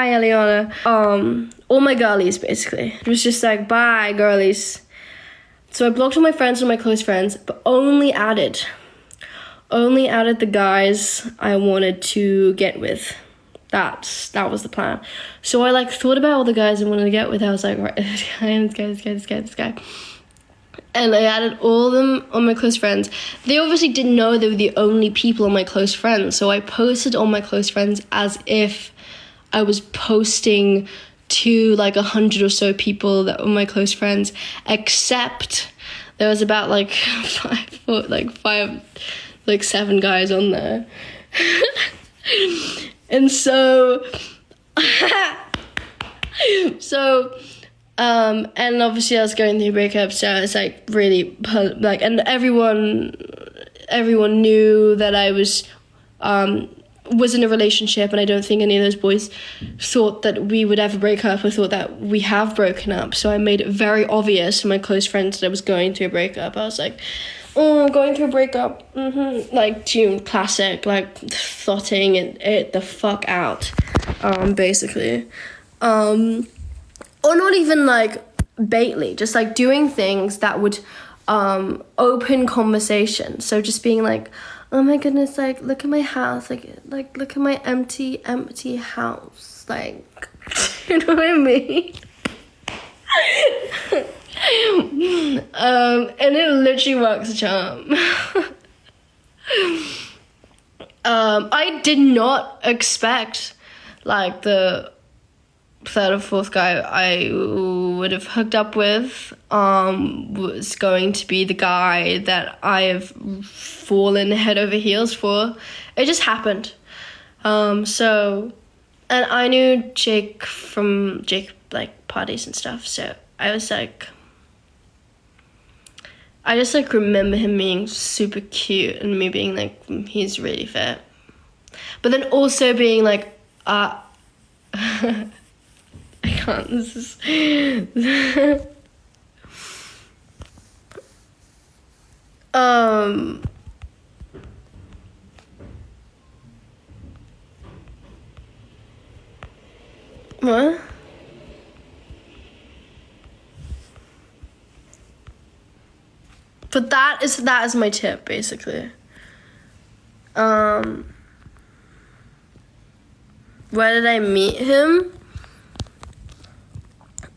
Eliana. All my girlies, basically. It was just like, bye, girlies. So I blocked all my friends and my close friends, but only added the guys I wanted to get with. That was the plan. So I like thought about all the guys I wanted to get with. I was like, right, this guy. And I added all of them on my close friends. They obviously didn't know they were the only people on my close friends. So I posted on my close friends as if I was posting to like 100 or so people that were my close friends, except there was about like seven guys on there. And so and obviously I was going through breakups, so it's like really like, and everyone knew that I was in a relationship, and I don't think any of those boys thought that we would ever break up or thought that we have broken up. So I made it very obvious to my close friends that I was going through a breakup. I was like, oh, I'm going through a breakup. Like tune classic, like thoughting it the fuck out, basically. Or not even like baitly, just like doing things that would open conversation. So just being like, oh my goodness, like look at my house, like look at my empty house, like you know what I mean? And it literally works a charm. I did not expect like the third or fourth guy I would have hooked up with was going to be the guy that I have fallen head over heels for. It just happened. So, and I knew Jake from like parties and stuff, so I was like, I just like remember him being super cute and me being like, he's really fit. But then also being like, I can't, this is what? But that is my tip, basically. Where did I meet him?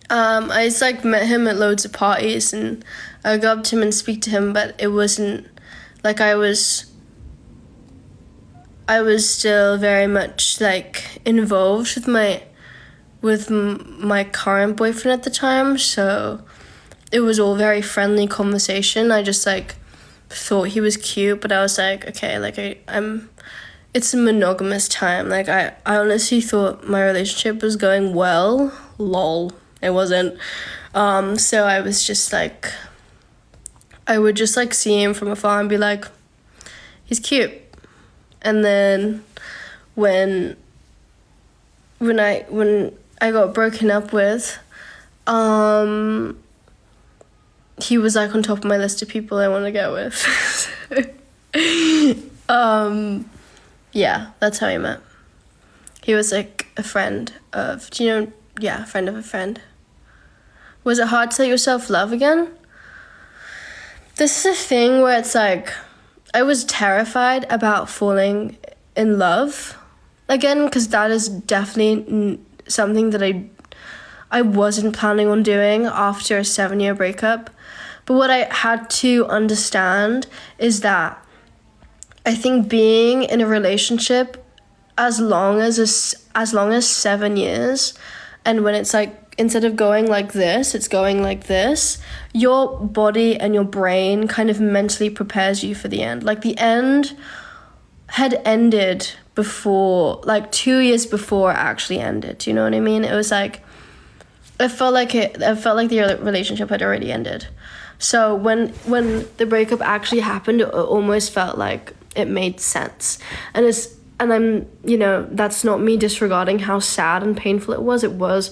I just like met him at loads of parties, and I would go up to him and speak to him, but it wasn't like I was still very much like involved with my current boyfriend at the time, so it was all very friendly conversation. I just like thought he was cute, but I was like, okay, like it's a monogamous time. Like I honestly thought my relationship was going well. Lol. It wasn't. So I was just like, I would just like see him from afar and be like, he's cute. And then when I got broken up with, he was like on top of my list of people I want to get with. Yeah, that's how we met. He was like a friend of, a friend of a friend. Was it hard to let yourself love again? This is a thing where it's like, I was terrified about falling in love again, because that is definitely something that I wasn't planning on doing after a 7-year breakup. But what I had to understand is that I think being in a relationship as long as 7 years, and when it's like, instead of going like this, it's going like this, your body and your brain kind of mentally prepares you for the end. Like the end had ended before, like 2 years before it actually ended. Do you know what I mean? It was like, I felt like the relationship had already ended. So when the breakup actually happened, it almost felt like it made sense. And I'm, that's not me disregarding how sad and painful it was. It was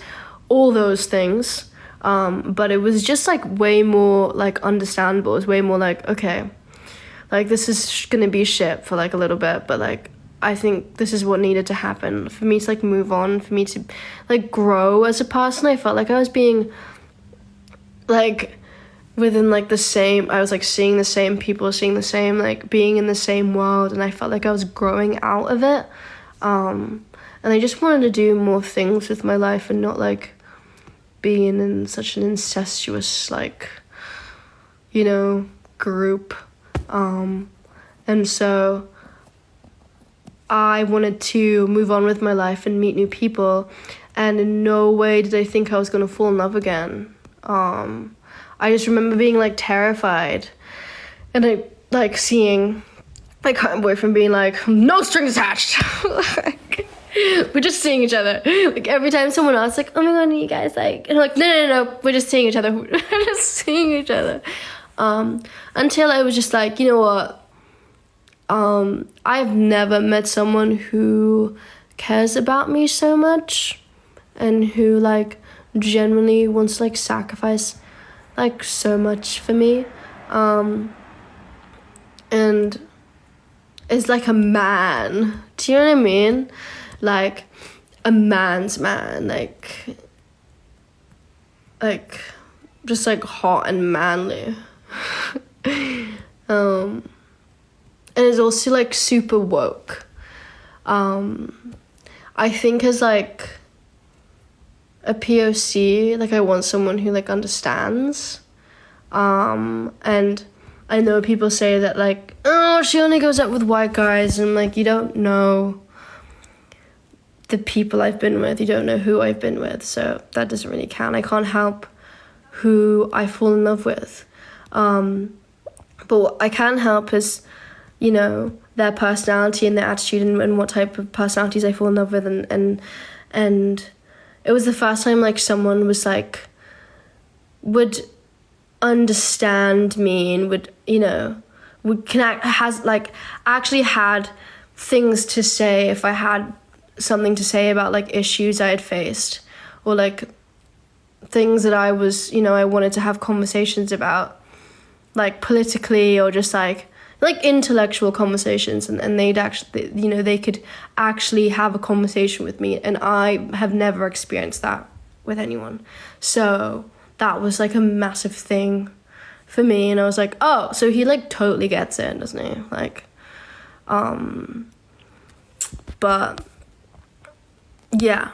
all those things. But it was just like way more like understandable. It was way more like, okay, like this is gonna be shit for like a little bit, but like I think this is what needed to happen for me to like move on, for me to like grow as a person. I felt like I was being like within like the same, I was like seeing the same people, seeing the same, like being in the same world, and I felt like I was growing out of it. And I just wanted to do more things with my life and not like being in such an incestuous like, you know, group. And so I wanted to move on with my life and meet new people, and in no way did I think I was gonna fall in love again. I just remember being like terrified, and I like seeing my current boyfriend being like, no strings attached. Like, we're just seeing each other. Like every time someone else like, oh my god, you guys like, and I'm like, no, we're just seeing each other. We're just seeing each other. Until I was just like, you know what? I've never met someone who cares about me so much and who like genuinely wants to like sacrifice like so much for me, and is like a man. Do you know what I mean? Like a man's man, like just like hot and manly. And is also like super woke. I think as like a POC, like I want someone who like understands. And I know people say that like, oh, she only goes out with white guys, and like you don't know the people I've been with, you don't know who I've been with, so that doesn't really count. I can't help who I fall in love with. But what I can help is, you know, their personality and their attitude, and what type of personalities I fall in love with, and it was the first time like someone was like would understand me and would, you know, would connect, has like actually had things to say if I had something to say about like issues I had faced, or like things that I was, you know, I wanted to have conversations about, like politically, or just like intellectual conversations, and they'd actually, you know, they could actually have a conversation with me, and I have never experienced that with anyone. So that was like a massive thing for me, and I was like, oh, so he like totally gets it, doesn't he? Like, but yeah,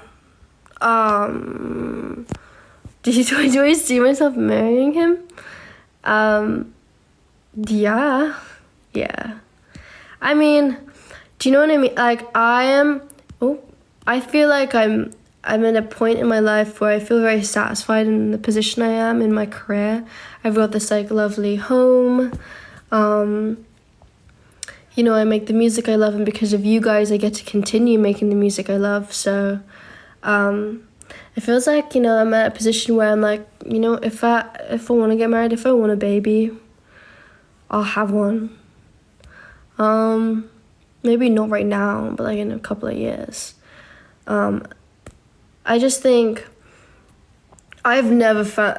do I see myself marrying him? Yeah. I mean, do you know what I mean? Like I feel like I'm at a point in my life where I feel very satisfied in the position I am in my career. I've got this like lovely home. You know, I make the music I love, and because of you guys, I get to continue making the music I love. So, it feels like, you know, I'm at a position where I'm like, you know, if I want to get married, if I want a baby, I'll have one. Maybe not right now, but like in a couple of years. I just think I've never found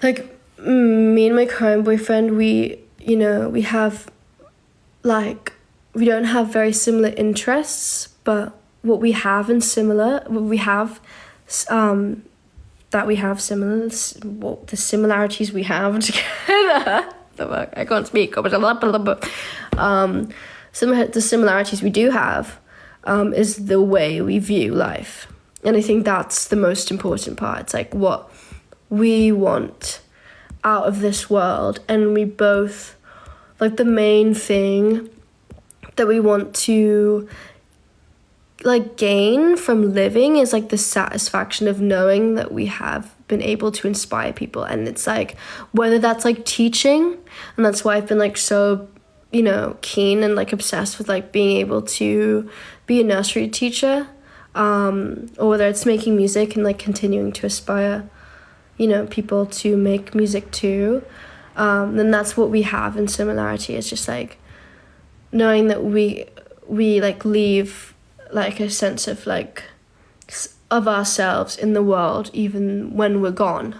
like me and my current boyfriend, we, you know, we have like, we don't have very similar interests, but what we have what the similarities we have together. I can't speak. The similarities we do have is the way we view life. And I think that's the most important part. It's like what we want out of this world. And we both, like the main thing that we want to like gain from living is like the satisfaction of knowing that we have been able to inspire people. And it's like, whether that's like teaching, and that's why I've been like so, you know, keen and like obsessed with like being able to be a nursery teacher, or whether it's making music and like continuing to aspire, you know, people to make music too, then that's what we have in similarity. It's just like knowing that we like leave like a sense of like of ourselves in the world even when we're gone.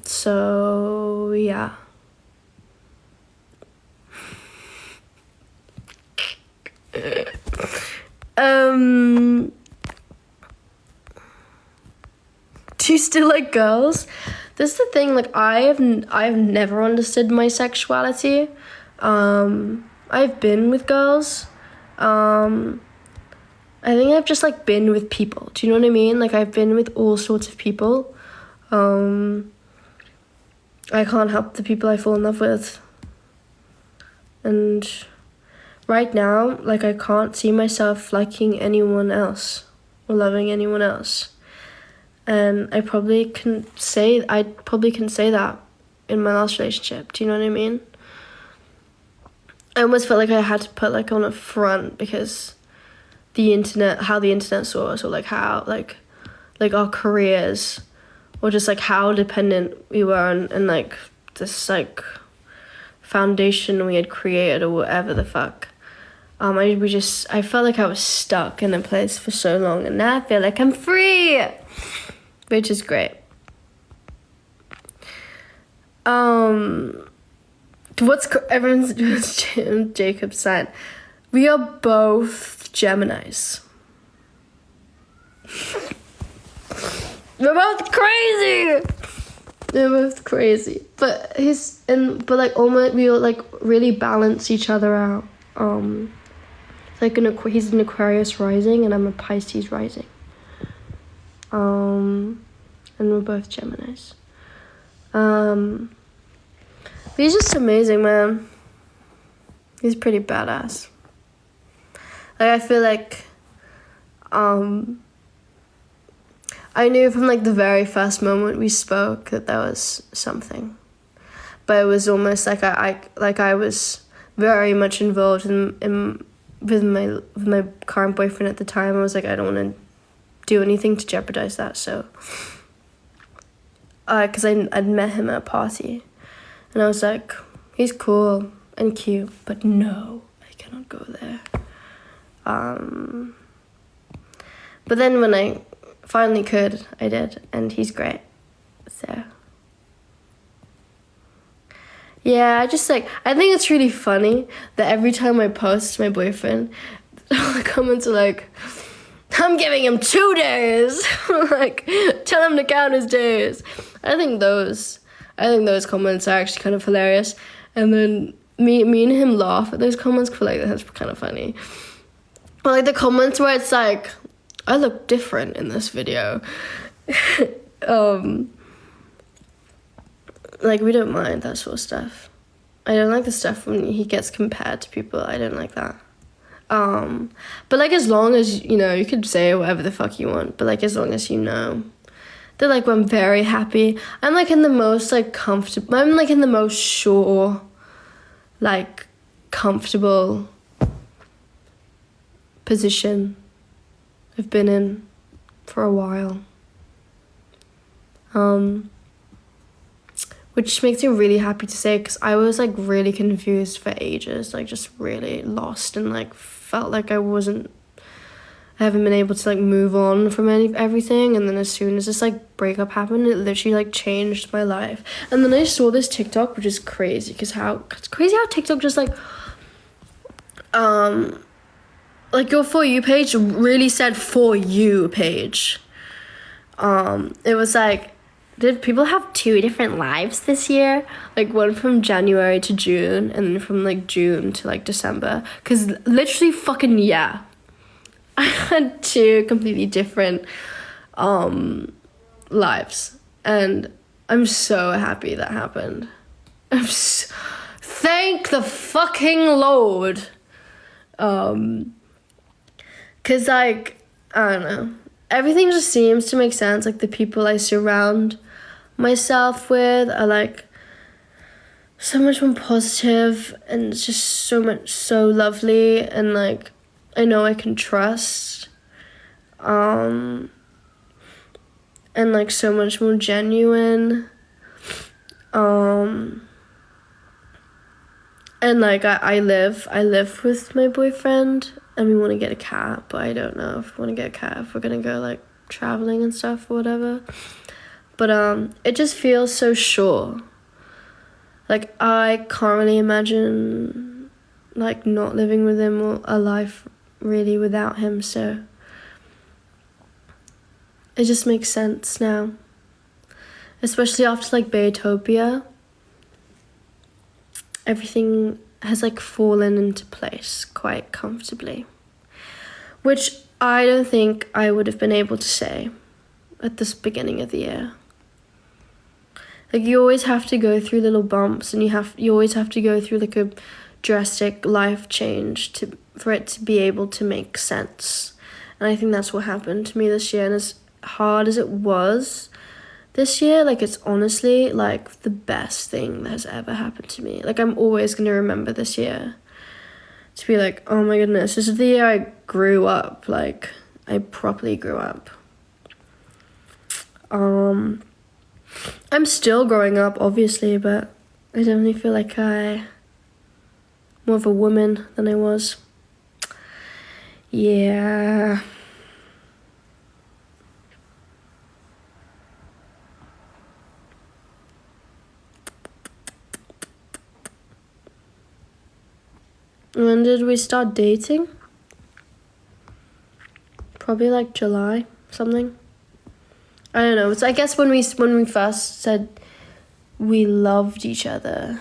So yeah. Do you still like girls? This is the thing, like, I've never understood my sexuality. I've been with girls. I think I've just, like, been with people. Do you know what I mean? Like, I've been with all sorts of people. I can't help the people I fall in love with. And right now, like, I can't see myself liking anyone else or loving anyone else. And I probably can say that in my last relationship. Do you know what I mean? I almost felt like I had to put, like, on a front because how the internet saw us, or like how like our careers, or just like how dependent we were and like this like foundation we had created, or whatever the fuck. I felt like I was stuck in a place for so long, and now I feel like I'm free, which is great. Everyone's doing Jacob's sign. We are both Geminis. We're both crazy. But like almost we all like really balance each other out. Like he's an Aquarius rising and I'm a Pisces rising. And we're both Geminis. But he's just amazing, man. He's pretty badass. Like, I feel like, I knew from, like, the very first moment we spoke that there was something. But it was almost like I was very much involved with my current boyfriend at the time. I was like, I don't want to do anything to jeopardize that, so. Because I'd met him at a party. And I was like, he's cool and cute, but no, I cannot go there. But then when I finally could, I did, and he's great. So yeah, I think it's really funny that every time I post my boyfriend, all the comments are like, I'm giving him 2 days. Like, tell him to count his days. I think those comments are actually kind of hilarious. And then me and him laugh at those comments because like that's kind of funny. But like the comments where it's like, I look different in this video. Like, we don't mind that sort of stuff. I don't like the stuff when he gets compared to people. I don't like that. But like, as long as, you know, you could say whatever the fuck you want, but like, as long as you know that like, I'm very happy. I'm like in the most like comfortable, I'm like in the most sure, like comfortable position I've been in for a while. Which makes me really happy to say, because I was like really confused for ages, like just really lost, and like felt like I haven't been able to like move on from everything. And then as soon as this like breakup happened, it literally like changed my life. And then I saw this TikTok, which is crazy, because it's crazy how TikTok just like your For You page really said For You page. It was like, did people have 2 different lives this year? Like one from January to June, and then from like June to like December. Because literally fucking yeah. I had 2 completely different lives. And I'm so happy that happened. Thank the fucking Lord. Because like, I don't know. Everything just seems to make sense. Like the people I surround myself with are like so much more positive, and it's just so lovely, and like I know I can trust, and like so much more genuine, and like I live with my boyfriend, and we want to get a cat, but I don't know if we want to get a cat, if we're gonna go like traveling and stuff or whatever. But it just feels so sure. Like I can't really imagine like not living with him or a life really without him, so it just makes sense now. Especially after like Beatopia, everything has like fallen into place quite comfortably, which I don't think I would have been able to say at this beginning of the year. Like, you always have to go through little bumps, and you always have to go through like a drastic life change for it to be able to make sense. And I think that's what happened to me this year. And as hard as it was this year, like, it's honestly like the best thing that has ever happened to me. Like, I'm always going to remember this year to be like, oh my goodness, this is the year I grew up. Like, I properly grew up. I'm still growing up, obviously, but I definitely feel like I'm more of a woman than I was. Yeah. When did we start dating? Probably like July, something. I don't know. So I guess when we first said we loved each other,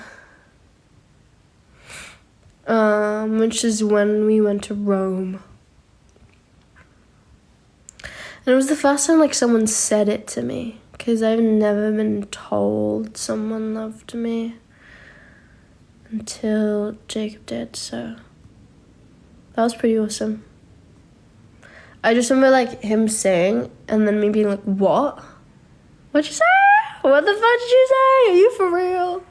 which is when we went to Rome. And it was the first time like someone said it to me, because I've never been told someone loved me until Jacob did, so that was pretty awesome. I just remember like him saying, and then me being like, what? What'd you say? What the fuck did you say? Are you for real?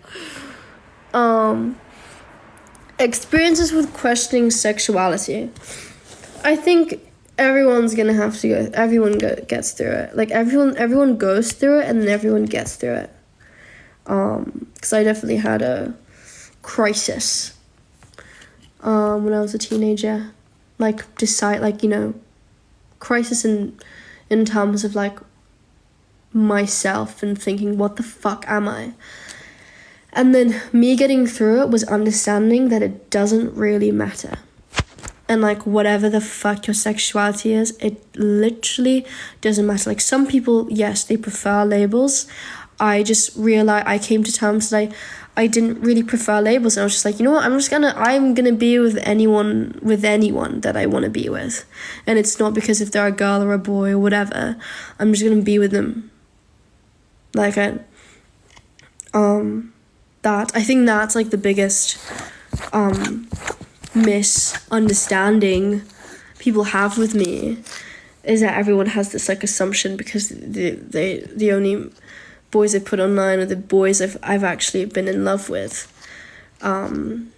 Experiences with questioning sexuality. I think everyone's gonna have to go. Everyone gets through it. Like, everyone goes through it, and then everyone gets through it. Because I definitely had a crisis when I was a teenager. Like, crisis in terms of like myself and thinking, what the fuck am I? And then me getting through it was understanding that it doesn't really matter. And like, whatever the fuck your sexuality is, it literally doesn't matter. Like, some people, yes, they prefer labels. I just realized, I came to terms that I didn't really prefer labels, and I was just like, you know what, I'm gonna be with anyone that I want to be with. And it's not because if they're a girl or a boy or whatever, I'm just gonna be with them. Like, I think that's like the biggest misunderstanding people have with me, is that everyone has this like assumption because the only boys I put online are the boys I've actually been in love with, and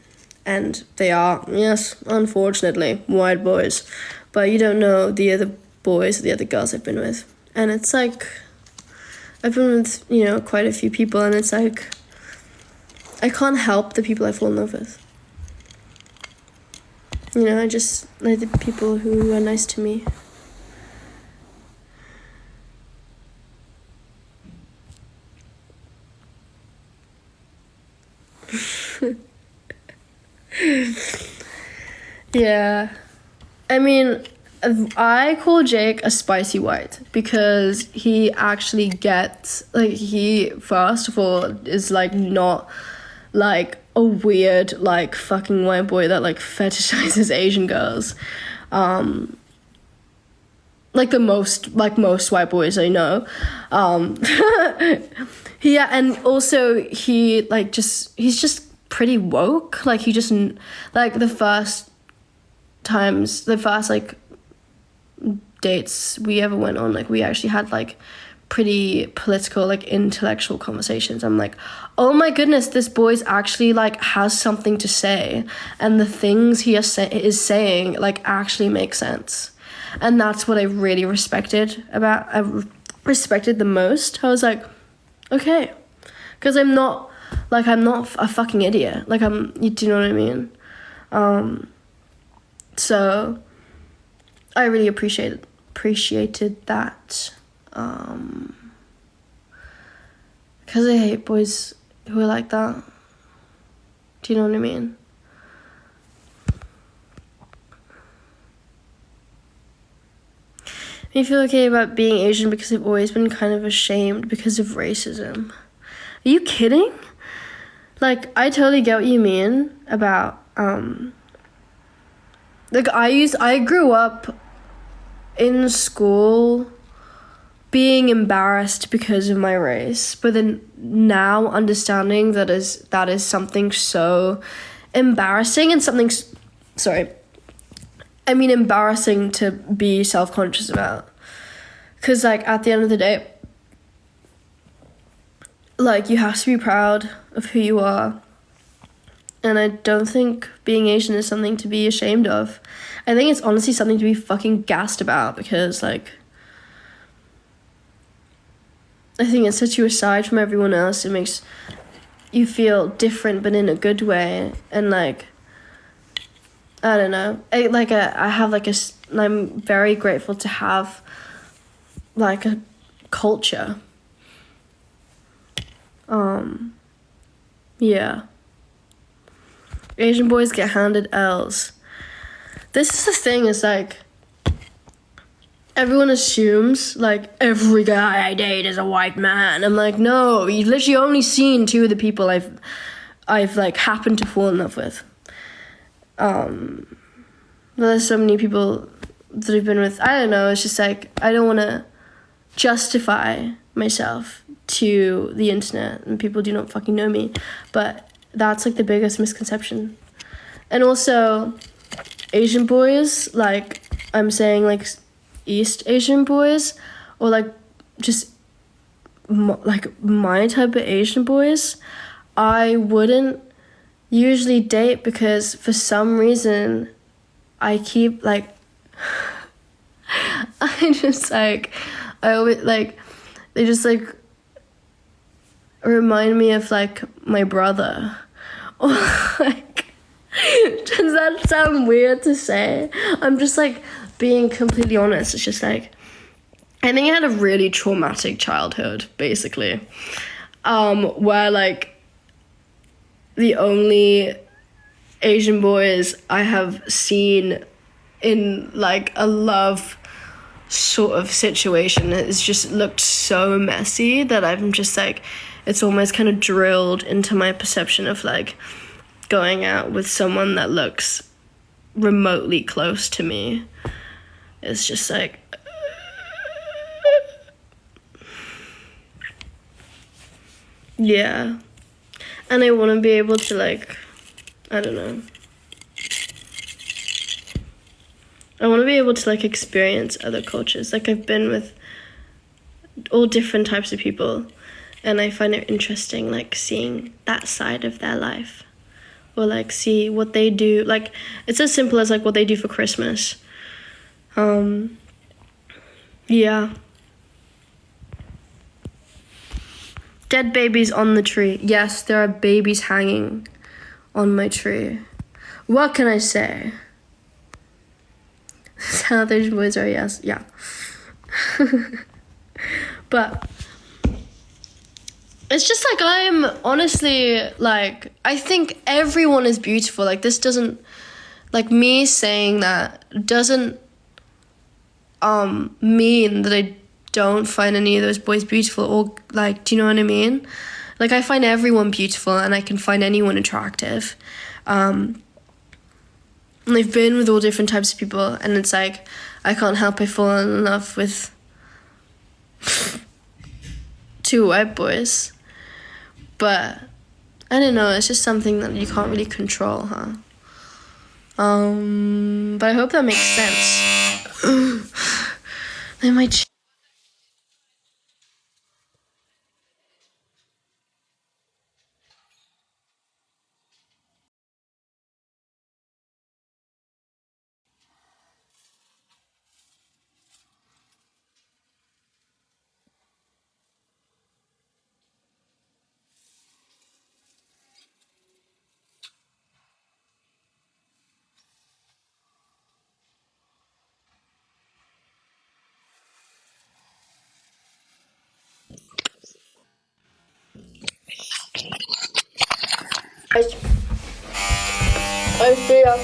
they are, yes, unfortunately, white boys, but you don't know the other boys or the other girls I've been with. And it's like, I've been with, quite a few people, and it's like, I can't help the people I fall in love with. I just like the people who are nice to me. Yeah. I mean, I call Jake a spicy white because he actually gets, like, he, first of all, is, like, not, like, a weird, like, fucking white boy that, like, fetishizes Asian girls. Like, most white boys I know. Yeah, and also he's just pretty woke. Like, he just, like, the first like dates we ever went on, like, we actually had like pretty political, like, intellectual conversations. I'm like, oh my goodness, this boy's actually like has something to say, and the things he is saying like actually make sense. And that's what I really respected the most. I was like, okay, because I'm not a fucking idiot. Like, do you know what I mean? So I really appreciated that, because I hate boys who are like that. Do you know what I mean? Me feel okay about being Asian because I've always been kind of ashamed because of racism. Are you kidding? Like, I totally get what you mean about, like, I grew up in school being embarrassed because of my race, but then now understanding that is something so embarrassing and something, embarrassing to be self-conscious about. Because, like, at the end of the day, like, you have to be proud of who you are. And I don't think being Asian is something to be ashamed of. I think it's honestly something to be fucking gassed about, because, like, I think it sets you aside from everyone else. It makes you feel different, but in a good way. And, like, I don't know. I'm very grateful to have, like, a culture. Yeah. Asian boys get handed L's. This is the thing, is like, everyone assumes, like, every guy I date is a white man. I'm like, no, you've literally only seen 2 of the people I've like, happened to fall in love with. There's so many people that I've been with, I don't know, it's just like, I don't want to justify myself to the internet, and people do not fucking know me, but that's, like, the biggest misconception. And also, Asian boys, like, I'm saying, like, East Asian boys, or, like, just like, my type of Asian boys, I wouldn't usually date, because for some reason I keep, like, I just, like, I always, like, they just, like, remind me of, like, my brother. Or, like, does that sound weird to say? I'm just, like, being completely honest. It's just, like, I think I had a really traumatic childhood, basically, where, like, the only Asian boys I have seen in, like, a love sort of situation, it's just looked so messy that I'm just, like, it's almost kind of drilled into my perception of, like, going out with someone that looks remotely close to me. It's just, like, yeah. And I want to be able to, like, I don't know. I want to be able to, like, experience other cultures. Like, I've been with all different types of people, and I find it interesting, like, seeing that side of their life, or, like, see what they do. Like, it's as simple as, like, what they do for Christmas. Yeah. Dead babies on the tree. Yes, there are babies hanging on my tree. What can I say? South Asian boys are, yes, yeah. But it's just, like, I'm honestly, like, I think everyone is beautiful. Like, this doesn't, like, me saying that doesn't mean that I don't find any of those boys beautiful, or, like, do you know what I mean? Like, I find everyone beautiful, and I can find anyone attractive. And I've been with all different types of people, and it's like, I can't help but fall in love with 2 white boys. But I don't know, it's just something that you can't really control, huh? But I hope that makes sense. They might. I see ya.